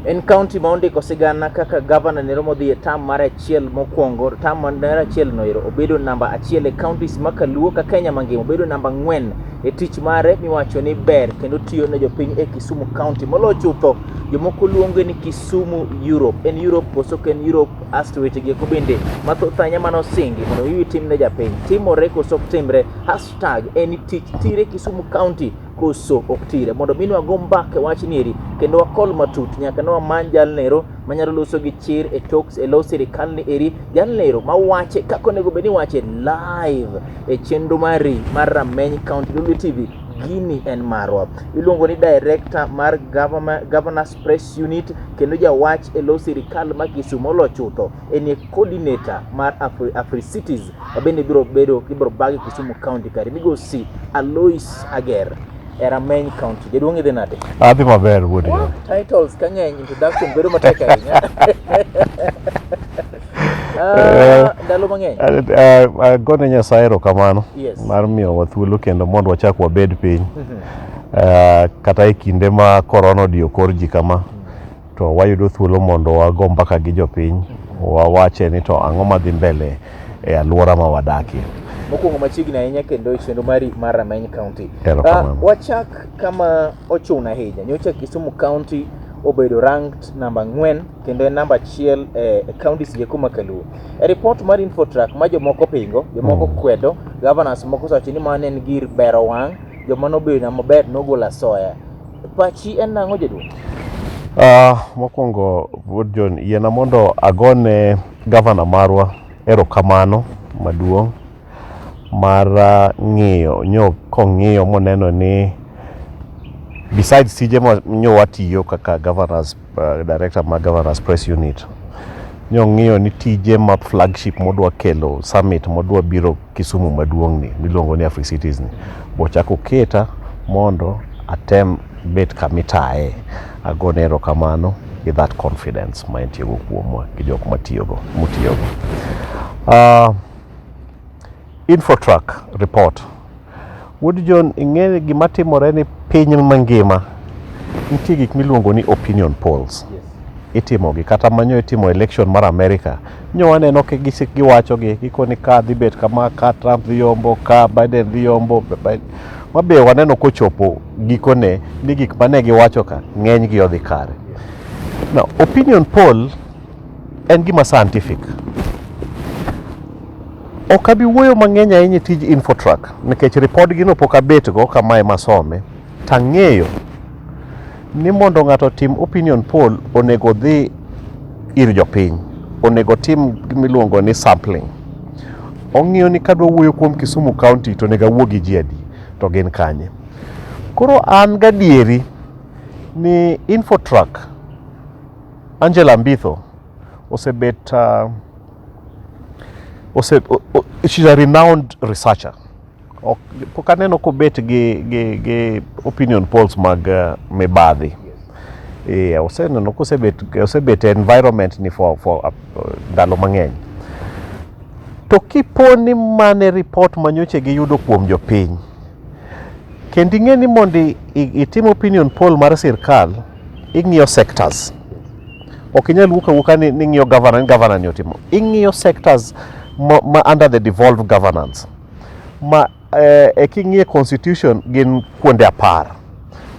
En county maundi kosigana kaka governor neromo dhi tam mar achiel mokwongo tam mar achiel no ero obedo namba achiel e counties makaluo ka Kenya mangima obedo namba 4 e tich mare miwacho ni ber kendo tiyo ne jopiny e Kisumu county molo chutho jomoko luonge ni Kisumu Europe en Europe koso ken Europe asto wetegi ko bende mathoth anya mano singi mondo wiwi tim ne japiny timore koso timre hashtag en tich tire Kisumu county koso oktire mondo minwa go mbaka wach nieri kendo wakol matut nyaka no man jalnero manyalo loso gi chir e talks e lo sirikal ni eri jalnero mawache kako nego beni wache live e chenro mari mar Rameny County Lolwe TV gini en marwa iluongo ni director mar governors press unit kendo jawach e lo sirikal ma Kisumu lo chutho en coordinator mar Afri Cities mabende biro bagi Kisumu county kare migosi Alois Ager Rameny County. Jaduong' idhi nade? Adhi maber wuod yo. Titles kang'eny introduction bedo matek ahinya. Ndalo mang'eny. Gone Nyasaye erokamano mar miyowa thuolo kendo mondo wachak wabed piny. Kata e kinde ma korona odiyo kor ji kama to wayudo thuolo mondo wago mbaka gi jopiny wawache ni to ang'o madhi mbele e alwora ma wadakie. Mokwongo machiegni ahinya kendo chenro mari mar Rameny County. Wachak kama ochuna ahinya. Nyocha Kisumu County obedo ranked namba 4 kendo en namba 1 e counties je kuma kaluo. E report mar Infotrack ma jomoko pingo, jomoko kwedo, governors moko sawacho ni mano en gir bero wang', joma nobedo na maber nogola soya. Pachi en nang'o jaduong'? Mokwongo wuod John yiena mondo agone governor marwa erokamano maduong' mar ng'iyo kong'iyo moneno ni besides tije nyo watiyo kaka governors director ma governors press unit ng'iyo ni tije ma flagship modwa kelo summit modwa biro Kisumu maduong' ni miluongo ni Afri Cities ni bochako keta mondo atem bet kamitae agone erokamano gi that confidence ma entiego kuomwa gi jok mutiyogo. Infotrack report. Wuod John ing'e gima timore ni piny mangima nitie gik miluongo ni opinion polls. Itimogi kata manyo itimo election mar America. Nyo waneno ke giwachogi gikoni ka dhi bet kama ka Trump dhi yombo ka Biden dhi yombo mabe waneno kochopo gikone ni gik mane giwacho ka ng'eny gi odhi kare. Now opinion poll en gima scientific. Okabi wuoyo mang'eny ahinya tij Infotrack nikech report gino pok abet go kama masome tang'eyo ni mondo ng'ato tim opinion poll onego dhi ir jopiny onego tim miluongo ni sampling ong'iyo ni kadwa wuoyo kuom Kisumu county to onego awuo gi ji adi to gin kanye koro an gadieri ni Infotrack Angela Mbitho osebet she's a renowned researcher. Pok aneno kobet gi opinion polls mag mibadhi. Oseneno kosebet environment ni for ndalo mang'eny. To kiponi mane report manyoche giyudo kuom jopiny. Kendo ing'e ni mondi itim opinion poll mar sirkal ing'iyo sectors. Ok inyal wuka ni ng'iyo governor ni otimo. Ing'iyo sectors ma under the devolved governance ma king'iye constitution gin kuonde 10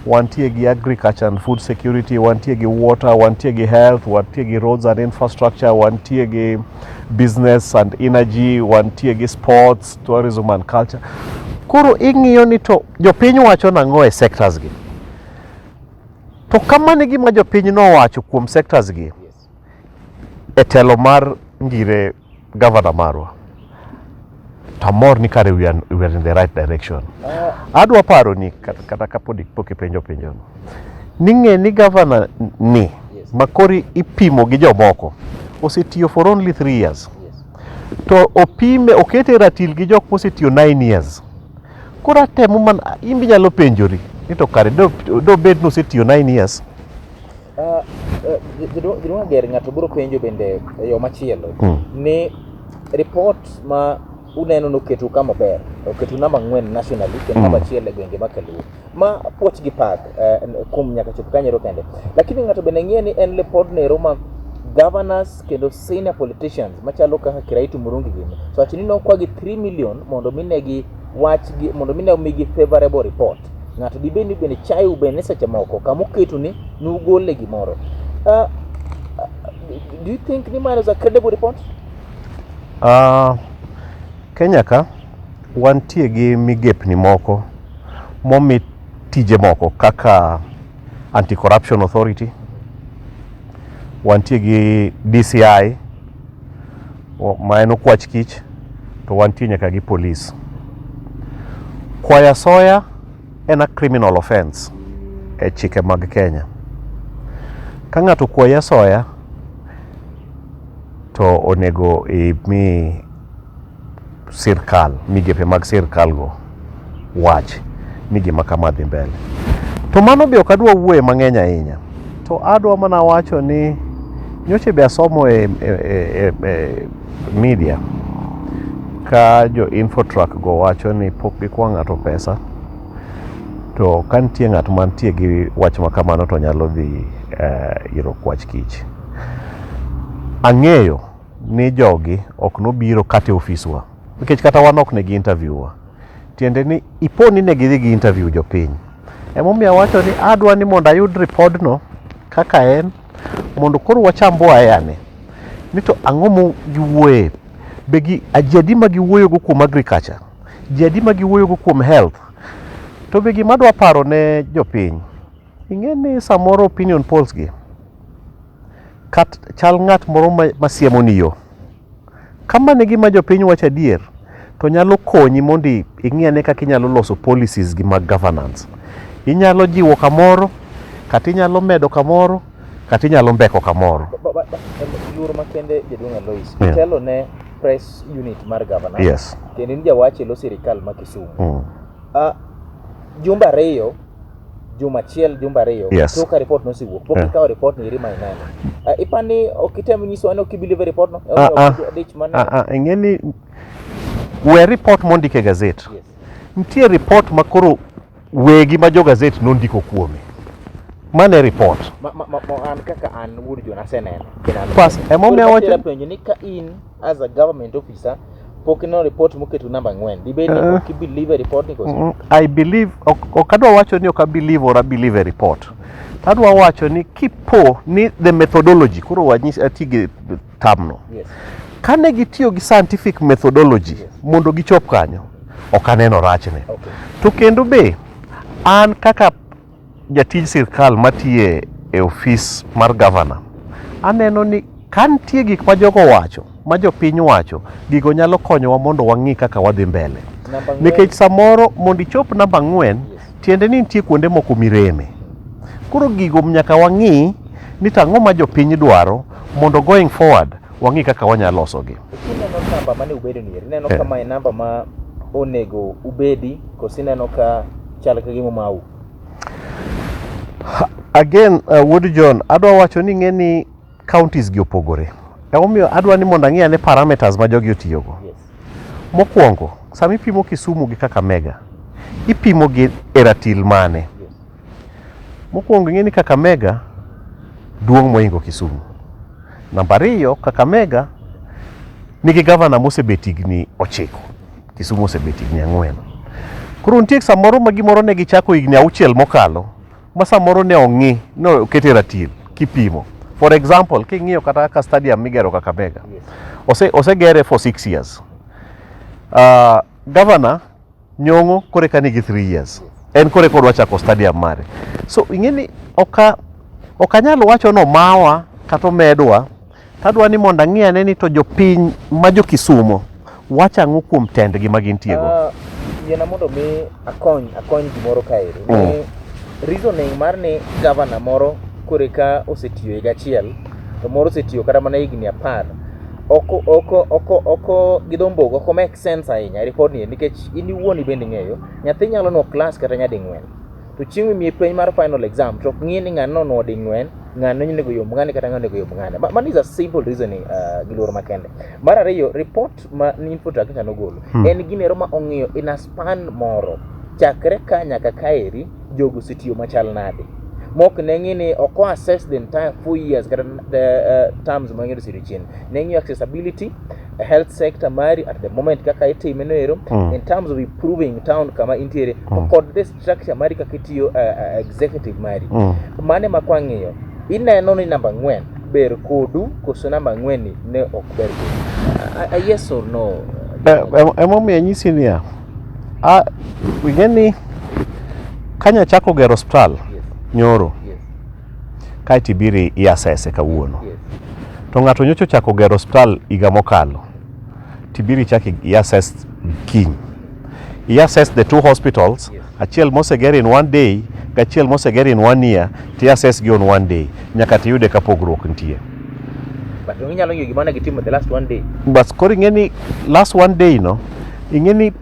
wantie gi agriculture and food security wantie gi water wantie gi health wantie gi roads and infrastructure wantie gi business and energy wantie gi sports tourism and culture koro ing'iyo ni to jopiny wacho nang'o e sectors gi to kamane gima jopiny no wacho kuom sectors gi e telo mar ngire governor marwa tamor ni kare we are in the right direction. Adwa paro ni kata kapodi pok ipenjo ning'e ni governor ni makori ipimo gi jomoko osetiyo for only 3 years to opime okete ratil gi jok mosetiyo 9 years kora temo man imbi nyalo penjori ni to kare do bed no osetiyo 9 years. Gidwa ger ng'ato biro penjo bende yo machielo ni report ma uneno noketu kama ber oketu namba 4 nationally kendo namba 1 e gwenge ma Kaluo ma puoch gi pak kum nyaka chop kanyero kende lakini ng'ato bende ng'ie ni en report nero ma governors kendo senior politicians machalo kaka Kiraitu Murungi gini so achini no kwa gi 3 million mondo minegi wachgi mondo mine omigi favorable report ng'ato dibeni bende chayu bende seche moko kama oketu ni nugole gimoro do you think ni mano is a credible report? Kenya ka wantie gi migepni moko momi tije moko kaka Anti-Corruption Authority, wantie gi DCI ma en okwach kich, to wantie nyaka gi police. Kwaya soya en a criminal offense e chike mag Kenya. Ka ng'ato kwaya soya to onego mi sirkal, migepe mag sirkal go wach ni gima kama dhi mbele. To mano be ok adwa wuoye mang'eny ahinya. To adwa mana wacho ni nyoche be asomo e media ka jo Infotrak go wacho ni pok gikwa ng'ato pesa to ka nitie ng'at mantie gi wach ma kamano to nyalo dhi iro kwach kich. Ang'eyo ni jogi ok nobiro kata ofiswa nikech kata wan ok ne gi interview wa. Tiende ni iponi ne gidhi gi interview jopiny. Emomiyo wacho ni adwa ni mondo ayud report no kaka en mondo koro wacham ayane ni to ang'o mo giwuoye be gi ajadi ma giwuoyo go kuom agriculture, jadi ma giwuoyo go kuom health, to be gima dwa paro ne jopiny. Ing'e ni samoro opinion polls gi kat chal ng'at moro masiemo ni yo kama ne gima jopiny wacho adier to nyalo konyi mondo ing'e kaka inyalo loso policies gi mag governance. Inyalo jiwo kamoro kata inyalo medo kamoro kata inyalo mbeko kamoro. Luoro makende jaduong' Alois telo ne press unit mar governor. Yes. Kendo ni jawache lo sirikal ma Kisumu. Jumba ariyo juma achiel jumba ariyo toka report no siwuok pok ikawo report ni rima inene ipani okitem nyiso an ok believe report no ing'e ni we report mondike gazet nitie report makoro wegi ma jo gazet nondiko kuome mane report an kaka an wuod jo naseneno pas emomiyo wacho penjo ni ka in as a government officer pok no report moketu namba 4 dibedi ok believe report ni koso I believe ok adwa wacho ni ok believe or I believe a report. Adwa wacho ni kipo ni the methodology koro wanyisi atige tamno. Yes. Kane gitiyo gi scientific methodology mondo gichop kanyo ok aneno rachne. Okay. To kendo be an kaka jatij sirkal matiye e office mar governor aneno ni kantie gik ma jogo wacho ma jopiny wacho gigo nyalo konyowa mondo wang'i kaka wadhi mbele. Nikech samoro mondo ichop namba 4 tiende ni nitie kuonde moko mireme. Koro gigo nyaka wang'i ni tang'o ma jopiny dwaro mondo going forward wang'i kaka wanyalo losogi. Neno namba mane ubedo ni neno kama namba ma onego ubedi kosineno ka chal ka gimo mau. Again Wood John adwa wacho ni ng'e ni counties gi opogore. Omiyo adwa ni mondo ang'e ane parameters ma jogi otiyogo. Mokwongo sama ipimo Kisumu gi Kakamega ipimo gi e ratil mane. Mokwongo ing'e ni Kakamega duong' moingo Kisumu. Namba 2 Kakamega nigi gavana mosebet higni 9, Kisumu osebet higni 4. Koro nitie samoro ma gimoro ne gichako higni 6 mokalo ma samoro ne ong'i no okete ratil kipimo. For example, king'iyo kata ka stadium migero Kakamega osegere for 6 years. Governor Nyong'o kore ka nigi 3 years. En kore kodwa chako stadium mare. So ing'e ni okanyalo wacho no mawa kata medwa. Tadwa ni mondo ang'e ane ni to jopiny ma jo Kisumu wacha ang'o kuom tendgi ma gintiego. Yiena mondo mi akony gimoro kaeri. Reasoning mar ni governor moro kore ka osetiyo higa achiel to moro osetiyo kata mana higni 10 oko gidombogo oko make sense ahinya report ni nikech in iwuon bende ng'eyo nyathi nyalo no class kata nyadi 4 to chieng' mi penj mar final exam to ng'e ni ng'ano no di ng'wen ng'ano nego yom ng'ane kata ng'ano nego yom ng'ane. Man is a simple reasoning gi luoro makende. Mar ariyo, report ma Infotrack no golo en ginero ma ong'iyo in a span moro chakre ka nyaka kaeri jogo sitiyo machal nade. Mok nengi ni oko assess the entire 4 years kata the terms mang'eyo siro chien. Nengi accessibility, health sector mari at the moment kaka itime noero in terms of improving town kama intiere kod the structure mari kaka itiyo executive mari. Mane makwang'iyo ineno ni namba 4 ber kodu koso namba 4 ni ne ok ber kodu. Yes or no? Emomiyo nyisi niya wingeni kanya chako gero hospital nyoro kae tibiri iasese kawuono to ng'ato nyocho chako gero hospital higa mokalo tibiri chaki iassess kiny iassess the two hospitals achiel moseger in 1 day gachiel moseger in 1 year tiassess gi on 1 day nyaka tiyude ka pogruok nitie. But inyalo ng'iyo gimana gitimo the last 1 day. Bas koro ing'eni last 1 day no ing'eni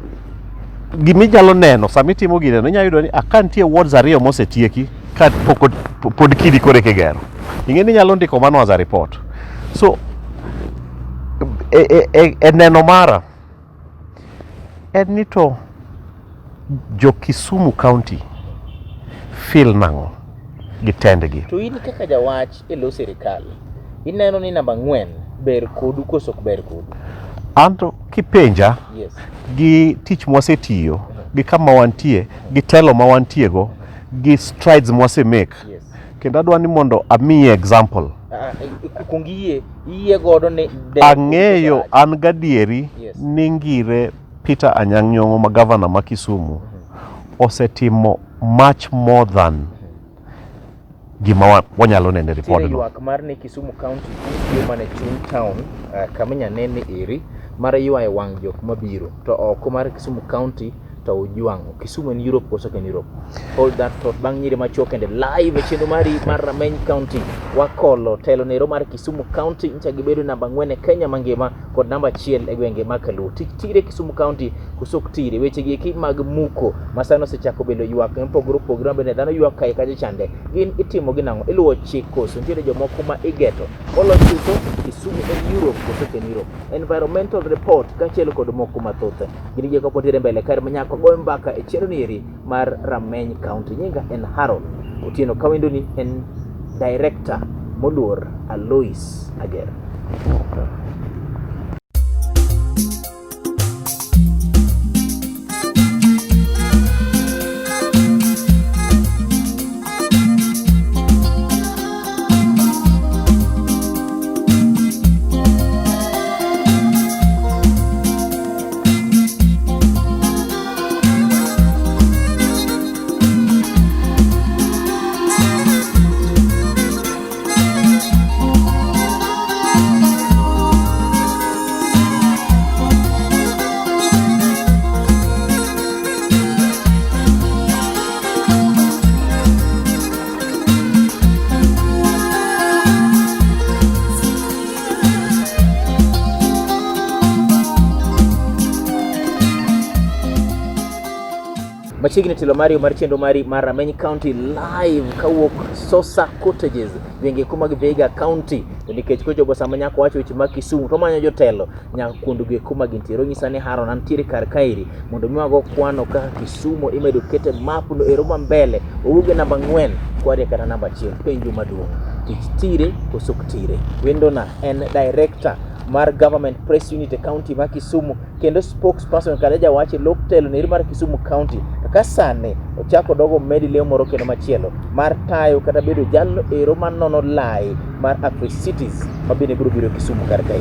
giminyalo neno sama itimo gineno inyalo yudo ni akantie wards ariyo mosetieki ka pod kidi kore kigero ing'eni nyalo ndiko mano as a report. So neno mara en ni to jo Kisumu County feel nang'o gi tendgi. To in kaka jawach e lo sirikal ineno ni namba 4 ber kodu koso ok ber kodu? Anto kipenja gi tich mwasetiyo gi kama wantie gi telo ma wantiego gi strides mwase make kendo adwa ni mondo amiyi example. Iye godo ni ang'eyo an gadieri ni ngire Peter Anyang' Nyong'o ma governor ma Kisumu osetimo much more than gima wanyalo nene report no. Ywak mar ni Kisumu County tiyo mana chuny town kama nyanene eri mar ywayo wang' jok mabiro to oko mar Kisumu County to ujwang'o. Kisumu en Europe koso ken Europe. Hold that thought bang' nyiri machuok and live chenro mari mar Rameny County wakolo telo nero mar Kisumu County ncha gibedo namba 4 e Kenya mangima kod namba 1 e gwenge makalu. Tire Kisumu County kusok tire weche gi eki mag muko masano sechako bedo ywak en program bende dhano ywak kai kaje chande gin itimo gi nang'o iluwo chik koso nitiere jomoko ma igeto olo chuso Kisumu en Europe koso ken Europe. Environmental report kachielo kod moko mathoth gin je kopo tire mbele kar manyako goyo mbaka e chenro nieri mar Rameny County. Nyinga en Harold Otieno kawendo ni en director moluor Alois Ager. Machiegni tilo mari mar chenro mari mar Rameny County live kawuok Sosa Cottages gwenge kuma Vihiga County to nikech ko jogo sama nyako wacho weche mag Kisumu to manyo jotelo nyaka kuondo ge kuma gintiero nyisa ni Haron antiere kar kairi mondo miwago kwano kaka Kisumu imedo kete map no ero mbele owuge namba 4 kware kata namba 1 penjo maduong' tich tire kosok tire wendo na en director mar government press unit e county ma Kisumu kendo spokesperson kada jawache loktelo neri mar Kisumu County kaka sane ochako dogo medi leo moro kendo machielo mar tayo kata bedo jalno ero manono lai mar Afri-Cities mabende biro Kisumu kar kae.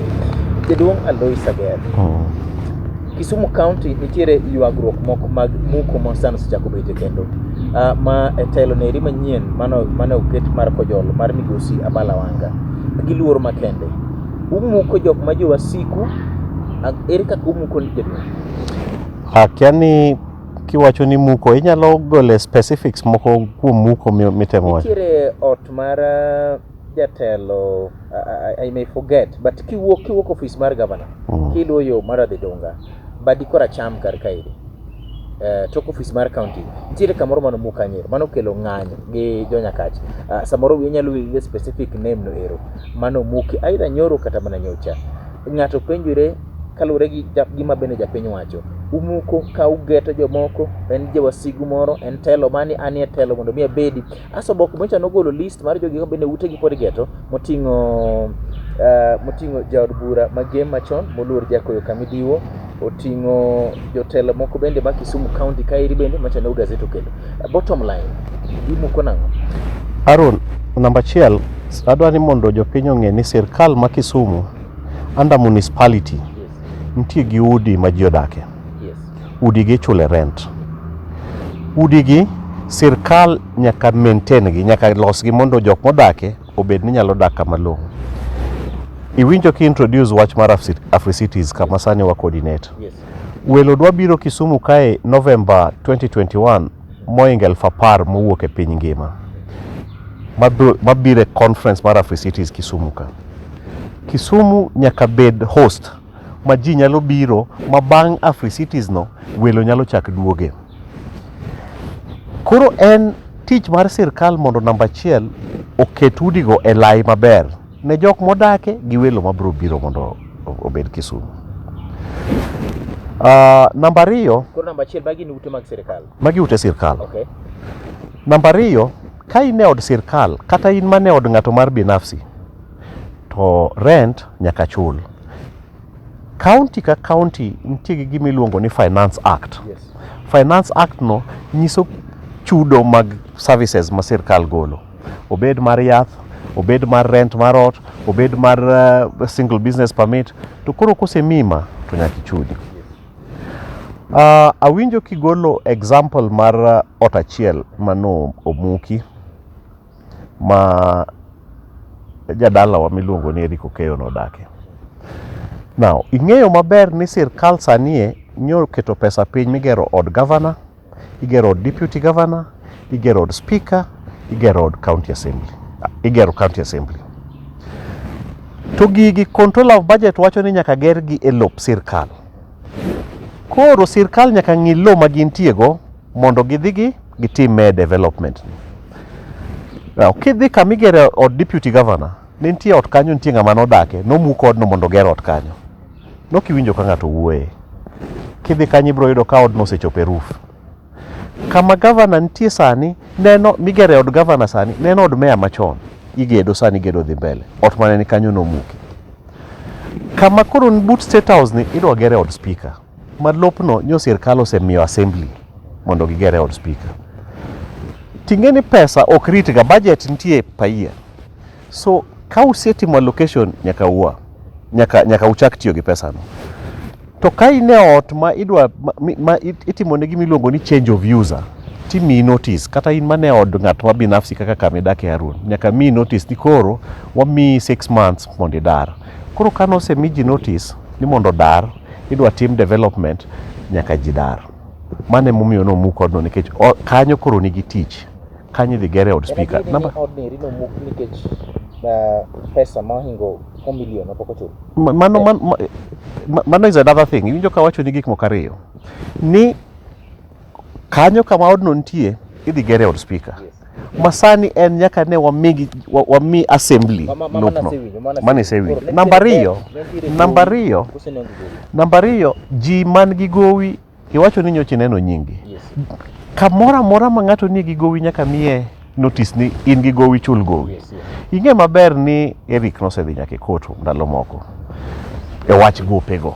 Jaduong' Alois Ager. Kisumu County nitiere ywagruok moko mag muko mosano sechako bedo kendo ma telo neri manyien mano oket mar kojolo mar migosi Abala Wanga gi luoro makende umuko jok ma jo wasiku ere kaka umuko jaduong'? Akiani kiwacho ni muko inyalo gole specifics moko kuom muko mitemo wacho. Nitiere ot mar jatelo I may forget but kiwuok office mar governor kiluwo yo mar Adhidonga badi kora cham kar kairi tok office mar county nitiere kamoro mano mukanyero mano kelo ng'anyo gi jonyakach. Samoro inyalo winjo specific name no ero mano muki aidha nyoro kata mana nyocha. Ng'ato penjore kaluwore gi gima bende japiny wacho, umuko ka ugeto jomoko, en jawasigu moro, en telo mani anie telo mondo mi abedi. Aso bok mocha nogolo list mar jogi ka bende utegi pod geto moting'o jaod bura magem machon moluor Jakoyo Kamidiwo, oting'o jotelo moko bende ma Kisumu County kairi bende machano gazet okelo. Bottom line, imuko nang'o? Aaron, namba achiel, adwa ni mondo jopiny ong'e ni sirkal ma Kisumu under municipality nitie gi udi ma ji odake. Udi gi chule rent. Udi gi sirkal nyaka maintain gi, nyaka los gi mondo jok modake obed ni nyalo dak kama long'o. Iwinjo ki introduce wach mar Afri-Cities kama sani wa coordinate. Welo dwa biro Kisumu kae November 2021 moingo 10,000 mowuok e piny ngima. Mabire conference mar Afri-Cities Kisumu ka. Kisumu nyaka bed host ma ji nyalo biro ma bang' Afri-Cities no welo nyalo chak duoge. Koro en tich mar sirkal mondo namba achiel oket udigo e lai maber ne jok modake gi welo mabiro biro mondo obed Kisumu. Namba ariyo, koro namba achiel magi ni ute mag sirkal. Magi ute sirkal. Okay. Namba ariyo, ka in e od sirkal kata in mane od ng'ato mar binafsi, to rent nyaka chul. County ka county nitie gi gima iluongo ni Finance Act. Finance Act no nyiso chudo mag services ma sirkal golo. Obed mar yath, obed mar rent mar ot, obed mar single business permit, to koro kosemima to nyaka ichudi. Awinjo kigolo example mar ot achiel mano omuki ma jadala wa miluongo ni Eriko Keyo nodake. Now, ing'eyo maber ni sirkal sanie nyo keto pesa piny migero od governor, igero od deputy governor, igero od speaker, igero od county assembly. Igero county assembly. To gigi control of budget wacho ni nyaka ger gi e lop sirkal. Koro sirkal nyaka ng'i lo ma gintiego mondo gitime development. Now, kidhi kamigero od deputy governor, nitie ot kanyo nitie ng'ama nodake, nomuko odno mondo ger ot kanyo. Nokiwinjo ka ng'ato wuoye. Kidhi kanyo ibiro yudo ka odno osechopo e roof. Kama governor nitie sani, neno migero od governor sani, neno od mayor machon. Igedo sani gedo dhi mbele. Ot mane ni kanyo nomuki. Kama koro but state house ni idwa gere od speaker. Malopno nyo sirkal osemiyo assembly mondo gigere od speaker. Ting'eni pesa ok rit ga, budget nitie paia. So ka usetimo allocation nyaka uchak tiyo gi pesa no. To ka ine ot ma idwa itimo ne gimiluongo ni change of user, timi notice kata in mane od ng'at ma binafsi kaka kamidake Harun, nyaka mi notice ni koro wami 6 months mondo idar. Koro kano semiji notice ni mondo dar, idwa team development, nyaka jidar. Mane mumiyo no mukodno nikech kanyo koro nigi tich. Kanyo dhi gere od speaker. Namba odni rino muk nikech pesa mahingo 1 million opoko chulo. Mano is another thing. Iwinjo ka wacho ni gik moko ariyo. Ni kanyo kama odno nitie idhi gere od speaker. Masani en nyaka ne wami assembly lopno. Mane sewi. Namba ariyo, ji man gi gowi iwacho ni nyochi neno nyingi. Kamora mora ma ng'ato nie gi gowi nyaka miye notice ni in gi gowi chul gowi. Ing'e maber ni Eric nosedhi nyaka koto ndalo moko e wach gopego.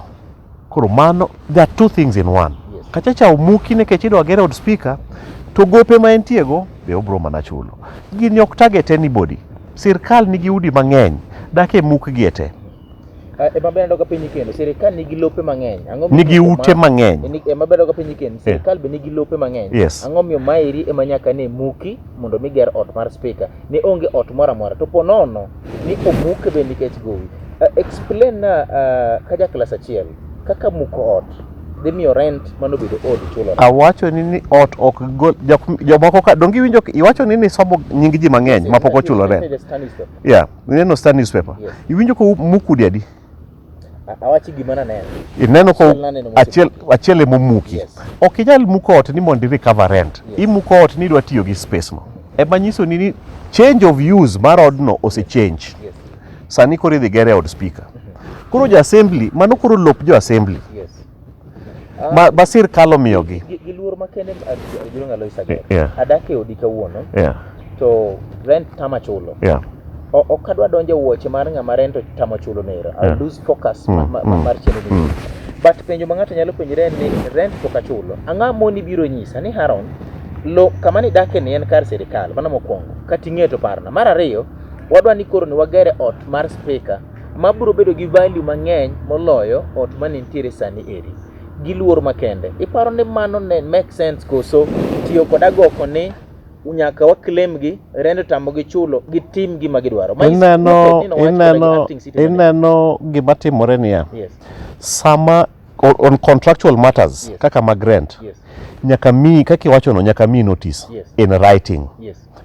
Koro mano, there are two things in one. Kachacha omuki nikech idwa gero od speaker, to gope ma entiego be obro mana chulo. Gini ok target anybody. Sirkal nigi udi mang'eny, dake muk gi ete. Maber ndoga piny kendo sirkal nigi lope mang'eny. Nigi ute mang'eny. Maber ndoga piny kendo sirkal be nigi lope mang'eny. Ang'o miyo mairi ema nyaka ne muki mondo mi ger ot mar speaker. Ni onge ot moro amora to ponono ni omuke be nikech gowi. Explain na kaja class achiel kaka muko ot dhi miyo rent mano bedo od chulo. Awacho ni ot ok gol jomoko ka dongi winjo iwacho ni somo nying ji mang'eny mapoko chulo rent. Yeah, neno Star newspaper. Iwinjo ko mukudi adi? Awachi gima naneno. Ineno ko achiel momuki. Ok inyal muko ot ni mondo recover rent. Imuko ot ni dwa tiyo gi space no. Ema nyiso ni change of use mar odno ose change. Sani koro idhi gere od speaker. Koro jo assembly, mano koro lop jo assembly. Ma sirkal omiyogi. Giluor makende biro ngalo isager. Adake odi kawuono. To rent tama chulo. Ok adwa donjo wuoche mar ng'ama rento tama chulo nera. I lose focus mar chenro. But penjo ma ng'ato nyalo penjore ni rent pok achulo. Ang'a moni biro nyisa ni Haron lo kama ni dake ni en kar sirkal, mano mokwongo. Kating'e to parna. Mar ariyo, wadwa ni koro ni wagere ot mar speaker ma biro bedo gi value mang'eny moloyo ot manitiere sani eri. Giluor makende. Iparo ni mano ne make sense koso tiyo kod agoko ni unyaka wa claim gi rendo tamo gi chulo gi tim gima gidwaro. Ineno gima timore niya. Sama on contractual matters kaka mag rent nyaka mi kaka iwacho no nyaka mi notice in writing.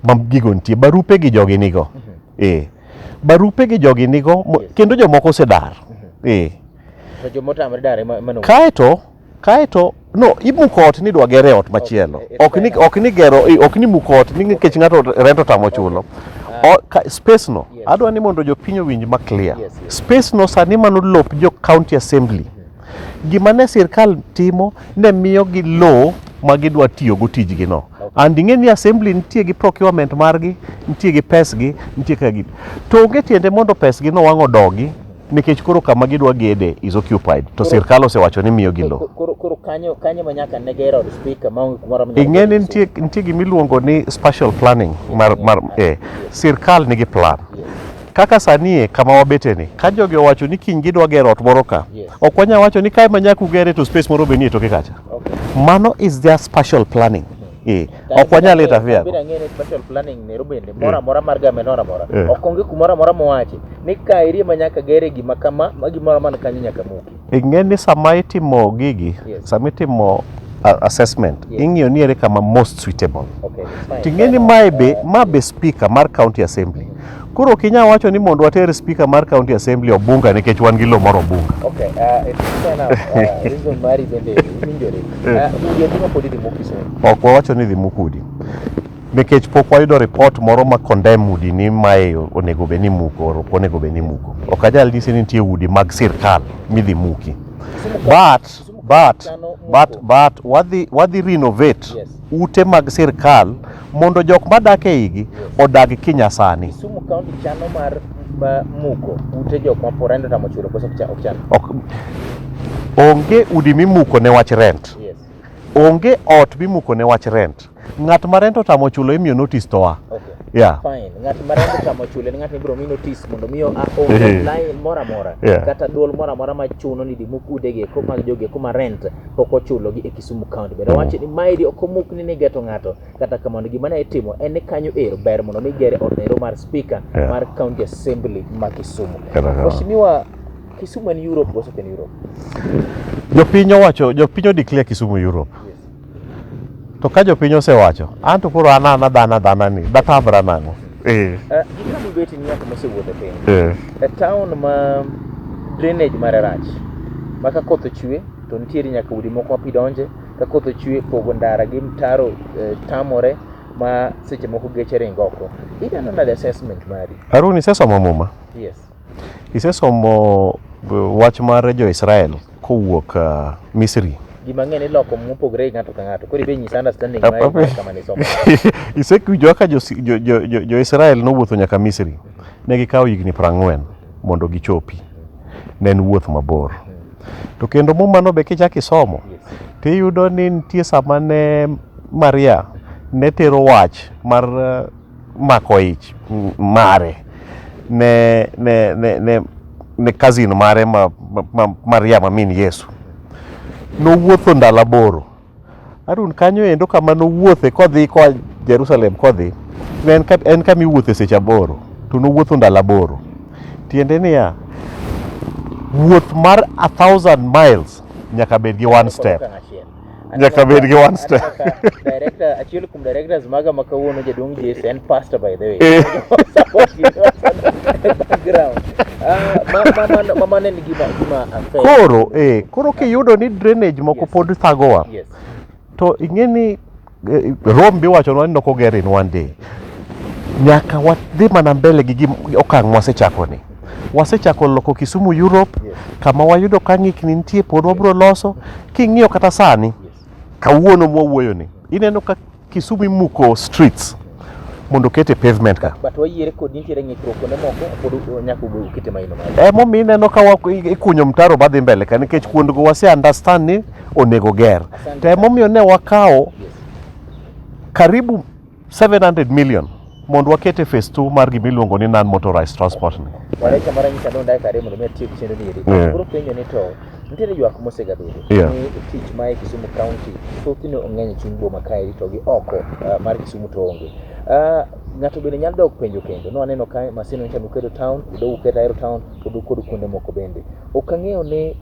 Mam gigo nitie barupe gi jogi nigo. Barupe gi jogi nigo kendo jomoko osedar. To jomotamre dare mano. Kaeto no imuko ot ni dwa gere ot machielo. Ok ni muko ot ni nikech ng'ato rento tamo chulo. Space no adwa ni mondo jopiny owinj ma clear. Space no sani mano lop jo county assembly. Gima ne sirkal timo ne miyo gi law ma gidwa tiyo go tijgi no. And ing'e ni assembly nitie gi procurement margi, nitie gi pes gi, nitie ka gi. To onge tiende mondo pes gi no wang'o dogi nikech koro kama gidwa gede is occupied. To sirkal osewacho ni miyo gi law. Koro kanyo manyaka ne gero od speaker ma kumoro manyaka. Ing'e ni nitie gimiluongo ni spatial planning sirkal nigi plan. Kaka sani kama wabete ni ka jogi owacho ni kiny gidwa gero ot moro ka, ok wanya wacho ni kae manyaka ugere to space moro be nie toke kacha. Mano is their spatial planning. Ok wanyal interfere. Bira ng'e ni spatial planning ne robende mora mar gamen mora. Ok onge kumora mowachi ni ka iri manyaka gere gima kama gimoro man kanyo nyaka muki. Ing'e ni sama itimo gigi, sama itimo assessment, ing'iyo ni ere kama most suitable. Ting'e ni ma be speaker mar county assembly. Koro kinya wacho ni mondo water speaker mar county assembly obunga nikech wan gi lo mar obunga. Okay, reason mari bende winjore. Udi ndimo podi di muki so. Ok wacho ni di mukudi. Nikech pok wayudo report moro ma condemn udi ni mae onego be ni muko, ok onego be ni muko. Ok ajal nyisi ni nitie udi mag sirkal midhi muki. But wadhi renovate ute mag sirkal mondo jok madak e igi odag kinyasani. Kisumu County chano mar muko ute jok ma porendo tamo chulo koso ok chano. Onge udi mimuko ne wach rent. Onge ot mimuko ne wach rent. Ng'at ma rento tamo chulo imiyo notice to wa. Fine. Ng'at ma rento tamo chulo ni ng'at mibiro mi notice mondo miyo line mora. Kata duol mora ma chuno ni di muku udege ko mag joge kuma rent pok ochulo gi e Kisumu County. Bedo wacho ni maidi ok omuk ni geto ng'ato kata kamano gima ne itimo en ni kanyo ero ber mondo mi gere ot ero mar speaker mar county assembly ma Kisumu. Mheshimiwa, Kisumu en Europe koso ken Europe? Jopiny declare Kisumu Europe. To ka jopiny osewacho, anto koro anana dhana ni, databra nang'o. Gikamu beti ni ng'ato mosewuotho piny. E town ma drainage mare rach. Ma ka koth ochwe to nitiere nyaka udi moko ma pi donje. Ka koth ochwe pogo ndara gi mtaro tamore ma seche moko geche ringo oko. Idano nade assessment mari? Arun, isesomo muma? Yes. Isesomo wach mar jo Israel kowuok Misri. Gima ng'e ni loko mopogre ng'ato ka ng'ato. Koro ibe nyisa understanding mari kama ni somo. Isekwinjo ka jo Israel nowuotho nyaka Misri. Ne gikawo higni 40 mondo gichopi. Ne en wuoth mabor. To kendo mumano be kichako isomo tiyudo ni nitie sama ne Maria ne tero wach mar mako ich mare ne cousin mare Maria ma min Yesu. Nowuotho ndalo boro. Arun kanyo endo kama nowuothe kodhi ko Jerusalem kodhi. En kama iwuothe seche aboro. To nowuotho ndalo boro. Tiende niya, wuoth mar 1000 miles nyaka bed gi one step. Nyaka bed gi one step. Director, achiel kum directors maga makawuono jaduong' JSN pastor by the way. Support you background. Mama ne gima koro kiyudo ni drainage moko pod thagowa. Yes. To ing'eni Rom biwachonwa ni nokoger in one day. Nyaka wadhi mana mbele gi okang' mwasechako ni. Wasechako loko Kisumu Europe, kama wayudo ka ng'ikni nitie pod wabro loso. King'iyo kata sani, kawuono mwawuoyo ni, ineno ka Kisumu imuko streets mondo kete pavement ka. But wayiere kod nitiere ng'ikruok ne moko pod nyaka ukete maino malo. Momi ineno ka ikunyo mtaro badhi mbele ka nikech kuondgo wase understand ni onego ger. To momiyo ne wakao karibu 700 million mondo wakete phase 2 mar gimiluongo ni non motorized transport ni. Walecha mara nyika donda kare mondo me tiek chenro ni. Koro penjo ni to nitiere ywak mosegabedo ni Tich mae Kisumu County thothne ong'eny chuny boma kae to gi oko mar Kisumu to onge. Ng'ato bende nyalo dok penjo kendo no aneno ka masino nyicha Nukedo town do uketa Aero town to do kod kuonde moko bende. Ok ang'eyo ni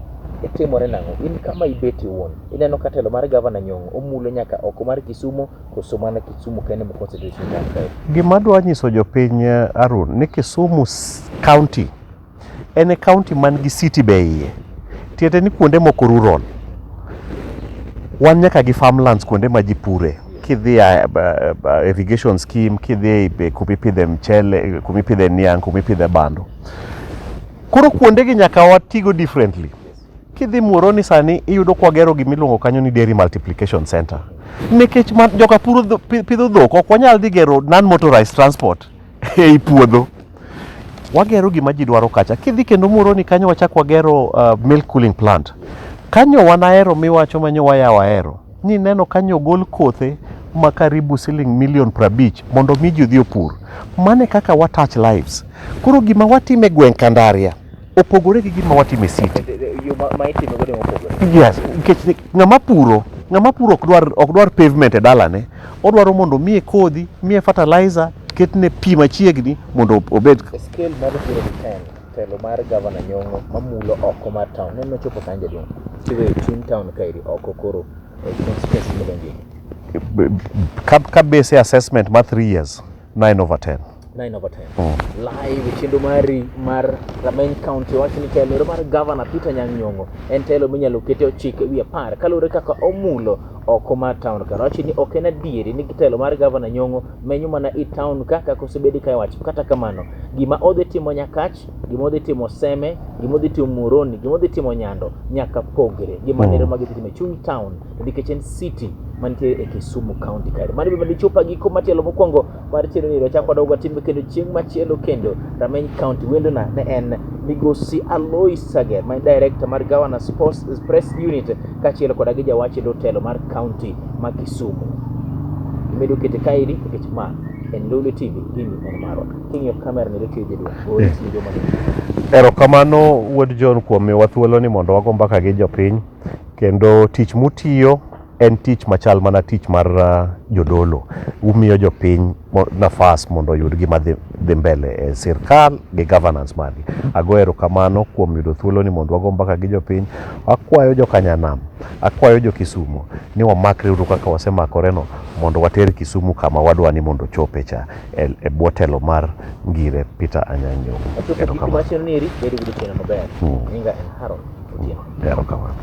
timore nang'o. In kama ibeti wuon ineno ka telo mar gavana Nyong'o omulo nyaka oko mar Kisumu koso mana Kisumu kende mo constitution kae. Gima dwa nyiso jopiny Arun ni Kisumu County en county man gi city bei. Tiende ni kuonde moko rural. Wan nyaka gi farmlands kuonde ma ji pure. Kidhi irrigation scheme, kidhi kumipidhe mchele, kumipidhe niang', kumipidhe bando. Koro kuonde gi nyaka watigo differently. Kidhi Muhoroni sani iyudo kwa gero gimiluongo kanyo ni dairy multiplication center. Nikech joka puro pidho dhok ok wanyal dhi gero non motorized transport ei puodho. Wagero gima ji dwaro kacha. Kidhi kendo Muhoroni kanyo wachak wagero milk cooling plant. Kanyo wanahero miwacho manyo wayawa hero. Ni neno kanyo gol kothe makaribu siling milion 50 mondo miji odhi opur. Mane kaka wa touch lives. Koro gima watime gweng' Kandaria opogore gi gima watime city. Yes, ng'ama puro ok dwar pavement e dalane. Odwaro mondo miye kodhi, miye fertilizer, ketne pi machiegni mondo obed scale mar 0 to 10. Telo mar gavana Nyong'o mamulo oko mar town neno chopo kanje duong'. Tiwe chuny town kairi oko koro constituency modongi. Ka base assessment ma 3 years 9/10. 9/10. Live chenro mari mar Rameny County wacho ni telo mar gavana Peter Nyong'o en telo minyalo kete ochike wi 10 kalure kaka omulo oko mar town ka. Wacho ni ok en adieri ni telo mar gavana Nyong'o menyo mana i town kaka kosebedi kai wacho. Kata kamano gima odhi timo Nyakach, gima odhi timo Seme, gima odhi timo Muhoroni, gima odhi timo Nyando nyaka pogre. Gima nero mag timo chuny town nikech en city mantie e Kisumu County kae. Mani bende chopa giko matielo mokwongo mar chenro ni chako dogo timbe kendo chieng' machielo kendo Rameny County wendo na ne en Migosi Alois Sager, my director mar Governor Sports Press Unit kachielo koda gi jawache do telo mar county ma Kisumu. Imedo kete kairi nikech ma en Lolwe TV gini en marwa. King'yo kamera ni retiyo jedwa. Erokamano wuod John kuom miwa thuolo ni mondo wago mbaka gi jopiny kendo tich mutiyo en tich machal mana tich mar jodolo. Umiyo jopiny nafas mondo yud gima dhi mbele e sirkal gi governance mari. Ago erokamano kuom yudo thuolo ni mondo wago mbaka gi jopiny. Akwayo jokanyanam, akwayo jo Kisumu ni wamakre uru kaka wasemakore no mondo water Kisumu kama wadwani mondo chope cha e bwo telo mar ngire Peter Anyang' Nyong'o. Erokamano. Erokamano.